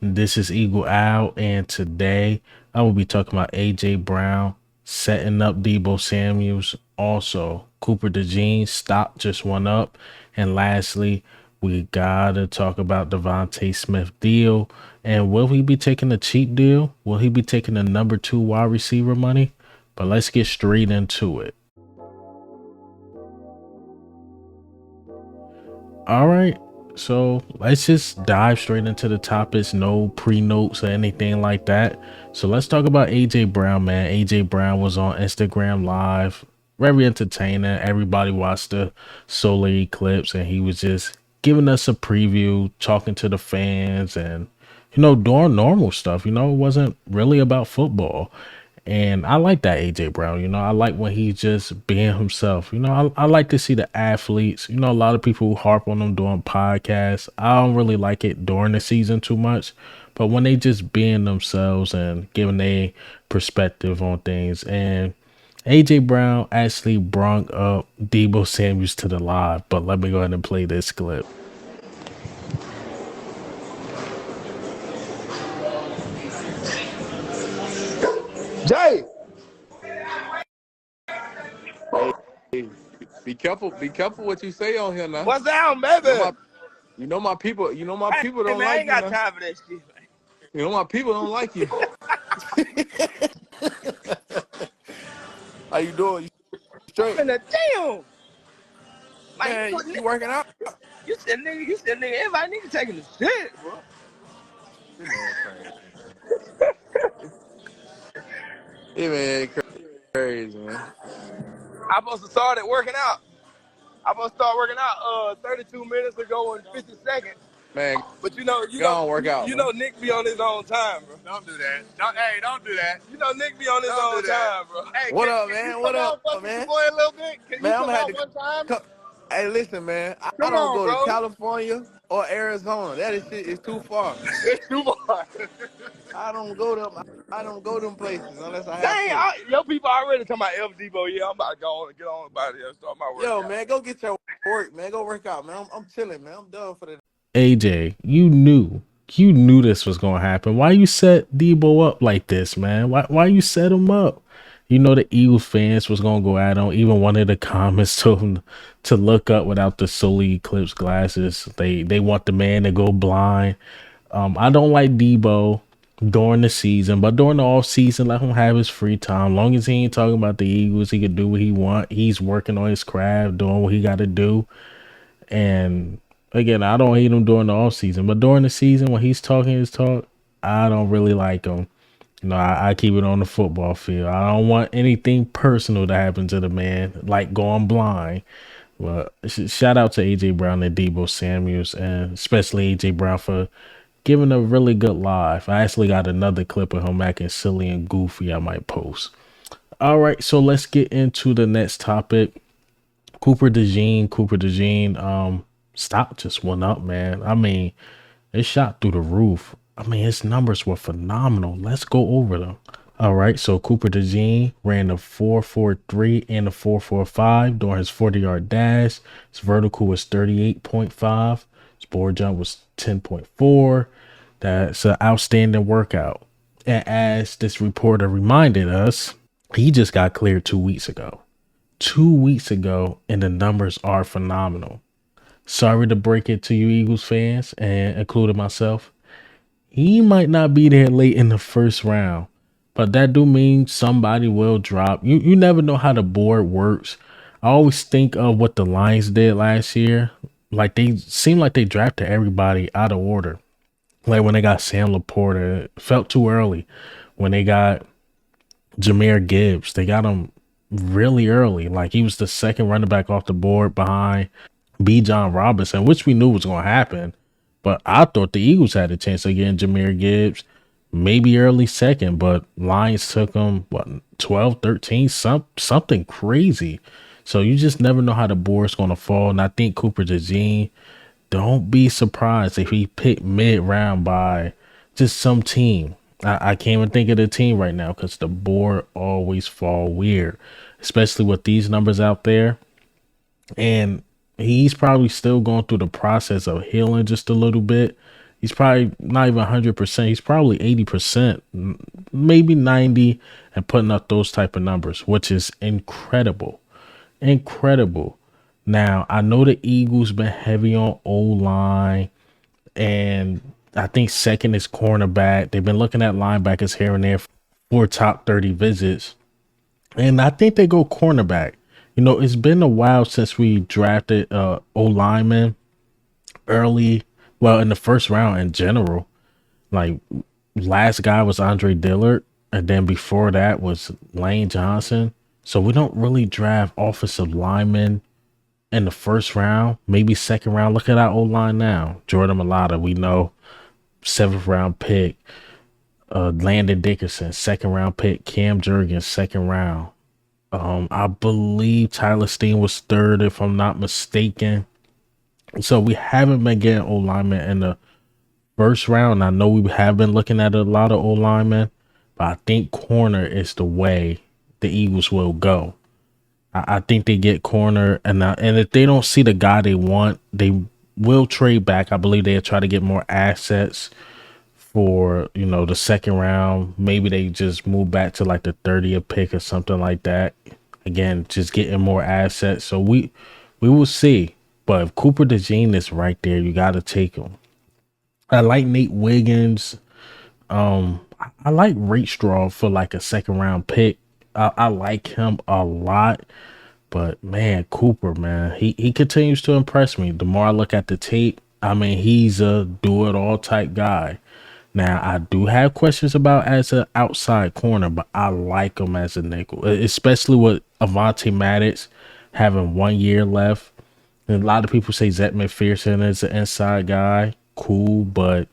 This is Eagle Owl, and today I will be talking about AJ Brown setting up Deebo Samuels. Also, Cooper DeJean stock just went up, and lastly, we gotta talk about DeVonta Smith deal. And will he be taking a cheap deal? Will he be taking the number two wide receiver money? But let's get straight into it. All right. So let's just dive straight into the topics, no pre notes or anything like that. So let's talk about AJ Brown, man. AJ Brown was on Instagram Live, very entertaining. Everybody watched the solar eclipse, and he was just giving us a preview, talking to the fans, and doing normal stuff. It wasn't really about football. And I like that AJ Brown. I like when he's just being himself. I like to see the athletes. A lot of people harp on them doing podcasts. I don't really like it during the season too much. But when they just being themselves and giving a perspective on things. And AJ Brown actually brought up Deebo Samuels to the live. But let me go ahead and play this clip. Jay, Hey, be careful. Be careful what you say on here now. what's down, baby? My people. My people Hey, don't man, I like ain't you got now. time for that shit, man. My people don't like you. How you doing? You straight? Man, damn. Man, Man, you working out? you said nigga, everybody nigga taking the shit, bro. This man crazy. Hey man, crazy man. I supposed to start working out. I supposed to start working out 32 minutes ago and 50 seconds. Man, But go on work out, man. Nick be on his own time, bro. Don't do that. Don't do that. Nick be on his Don't own do that. time, bro. Hey, What up, can you man? What come up, on fuck with your man? boy a little bit? Can you Man, I'm come gonna have out to one time? come. Hey, listen, man. I Come don't on, go to bro. California or Arizona. That shit is too far. It's too far. I don't go them. I don't go them places unless I have Dang, to. your people already talking about F Debo. Yeah, I'm about to go on and get on about it and start my Yo, workout. man, go get your work, man. Go work out, man. I'm chilling, man. I'm done for the. AJ, you knew this was gonna happen. Why you set Debo up like this, man? Why you set him up? The Eagles fans was gonna go at him. Even one of the comments told him to look up without the solar eclipse glasses. They want the man to go blind. I don't like Debo during the season, but during the off season, let him have his free time. Long as he ain't talking about the Eagles, he can do what he want. He's working on his craft, doing what he got to do. And again, I don't hate him during the off season, but during the season when he's talking his talk, I don't really like him. I keep it on the football field. I don't want anything personal to happen to the man, like going blind. But shout out to AJ Brown and Deebo Samuels, and especially AJ Brown for giving a really good live. I actually got another clip of him acting silly and goofy I might post. All right, so let's get into the next topic. Cooper DeJean, stock just went up, man. I mean, it shot through the roof. I mean, his numbers were phenomenal. Let's go over them. All right, so Cooper DeJean ran the 4.43 and the 4.45 during his 40-yard dash. His vertical was 38.5. His board jump was 10.4. That's an outstanding workout. And as this reporter reminded us, he just got cleared 2 weeks ago. 2 weeks ago, and the numbers are phenomenal. Sorry to break it to you, Eagles fans, and including myself. He might not be there late in the first round, but that do mean somebody will drop. You never know how the board works. I always think of what the Lions did last year. Like they seemed like they drafted everybody out of order. Like when they got Sam Laporta, it felt too early. When they got Jahmyr Gibbs, they got him really early. Like he was the second running back off the board behind B. John Robinson, which we knew was going to happen. But I thought the Eagles had a chance of getting Jahmyr Gibbs, maybe early second, but Lions took him, 12, 13, something crazy. So you just never know how the board's going to fall. And I think Cooper DeJean, don't be surprised if he picked mid-round by just some team. I can't even think of the team right now because the board always fall weird, especially with these numbers out there. And he's probably still going through the process of healing just a little bit. He's probably not even 100%. He's probably 80%, maybe 90, and putting up those type of numbers, which is incredible. Incredible. Now, I know the Eagles been heavy on O-line, and I think second is cornerback. They've been looking at linebackers here and there for top 30 visits. And I think they go cornerback. You know, it's been a while since we drafted O-lineman early, well, in the first round in general. Like, last guy was Andre Dillard, and then before that was Lane Johnson. So we don't really draft offensive linemen in the first round, maybe second round. Look at our O line now. Jordan Mailata, we know, seventh round pick. Landon Dickerson, second round pick. Cam Jurgens, second round. I believe Tyler Steen was third, if I'm not mistaken. So we haven't been getting O linemen in the first round. I know we have been looking at a lot of O linemen, but I think corner is the way the Eagles will go. I think they get corner, and if they don't see the guy they want, they will trade back. I believe they'll try to get more assets for, you know, the second round. Maybe they just move back to like the 30th pick or something like that. Again, just getting more assets. So we will see. But if Cooper DeJean is right there, you got to take him. I like Nate Wiggins. I like Ratestraw for like a second round pick. I like him a lot. But man, Cooper, man, he continues to impress me. The more I look at the tape, I mean, he's a do it all type guy. Now, I do have questions about as an outside corner, but I like him as a nickel, especially with Avonte Maddox having 1 year left. And a lot of people say Zach McPherson is an inside guy. Cool, but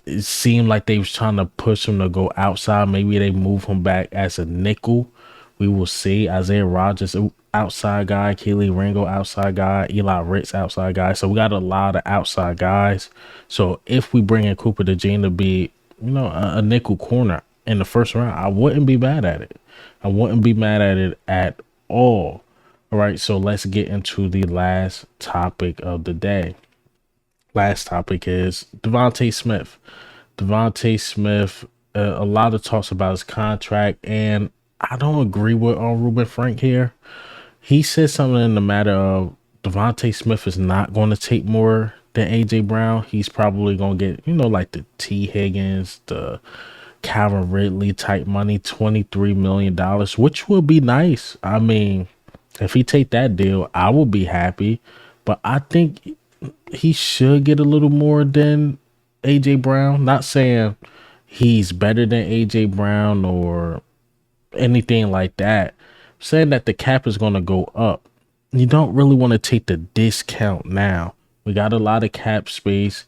it seemed like they was trying to push him to go outside. Maybe they move him back as a nickel. We will see. Isaiah Rodgers, outside guy. Keely Ringo, outside guy. Eli Ritz, outside guy. So we got a lot of outside guys. So if we bring in Cooper DeJean to be, you know, a nickel corner in the first round, I wouldn't be mad at it. I wouldn't be mad at it at all. All right, so let's get into the last topic of the day. Last topic is DeVonta Smith. DeVonta Smith, a lot of talks about his contract, and I don't agree with Ruben Frank here. He said something in the matter of DeVonta Smith is not going to take more than AJ Brown. He's probably going to get, you know, like the T. Higgins, the Calvin Ridley type money, $23 million, which will be nice. I mean, if he take that deal, I will be happy. But I think he should get a little more than AJ Brown. Not saying he's better than AJ Brown or anything like that. I'm saying that the cap is going to go up. You don't really want to take the discount now. We got a lot of cap space.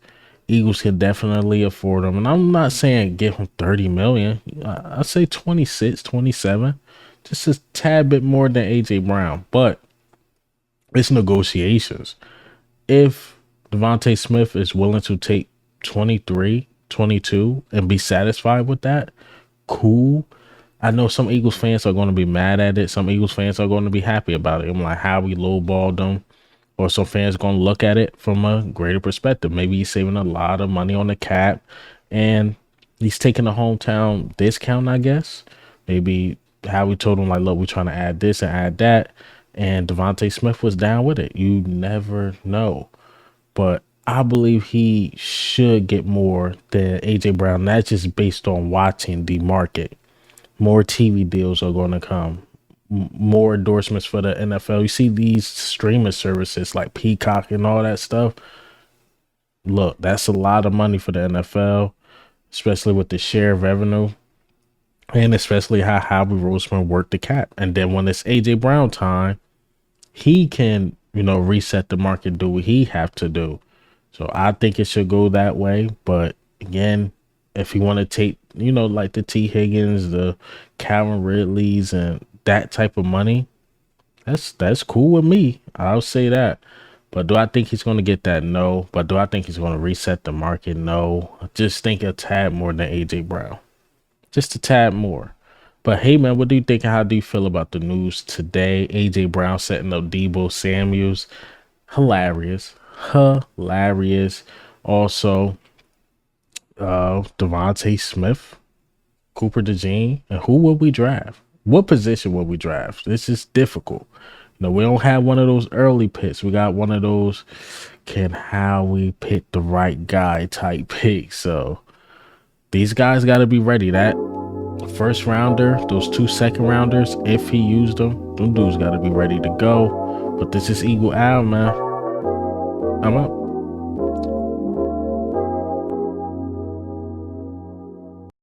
Eagles can definitely afford them. And I'm not saying give him 30 million. I say 26, 27. Just a tad bit more than AJ Brown. But it's negotiations. If DeVonta Smith is willing to take 23, 22 and be satisfied with that, cool. I know some Eagles fans are going to be mad at it. Some Eagles fans are going to be happy about it. I'm like, how we lowballed them. Or some fans going to look at it from a greater perspective. Maybe he's saving a lot of money on the cap and he's taking a hometown discount, I guess. Maybe how we told him, like, look, we're trying to add this and add that. And DeVonta Smith was down with it. You never know. But I believe he should get more than AJ Brown. That's just based on watching the market. More TV deals are going to come. More endorsements for the NFL. You see these streaming services like Peacock and all that stuff. Look, that's a lot of money for the NFL, especially with the share of revenue. And especially how Howie Roseman worked the cap. And then when it's AJ Brown time, he can, you know, reset the market, do what he have to do. So I think it should go that way. But again, if you want to take, you know, like the T. Higgins, the Calvin Ridleys, and that type of money, that's cool with me. I'll say that. But do I think he's going to get that? No. But do I think he's going to reset the market? No. I just think a tad more than AJ Brown. Just a tad more. But hey, man, what do you think? How do you feel about the news today? AJ Brown setting up Deebo Samuels. Hilarious. Also, DeVonta Smith, Cooper DeJean, and who will we draft? What position will we draft? This is difficult. We don't have one of those early picks. We got one of those can how we pick the right guy type picks. So these guys got to be ready. That first rounder, those 2 second rounders, if he used them dudes got to be ready to go. But this is Eagle Al, man. I'm up.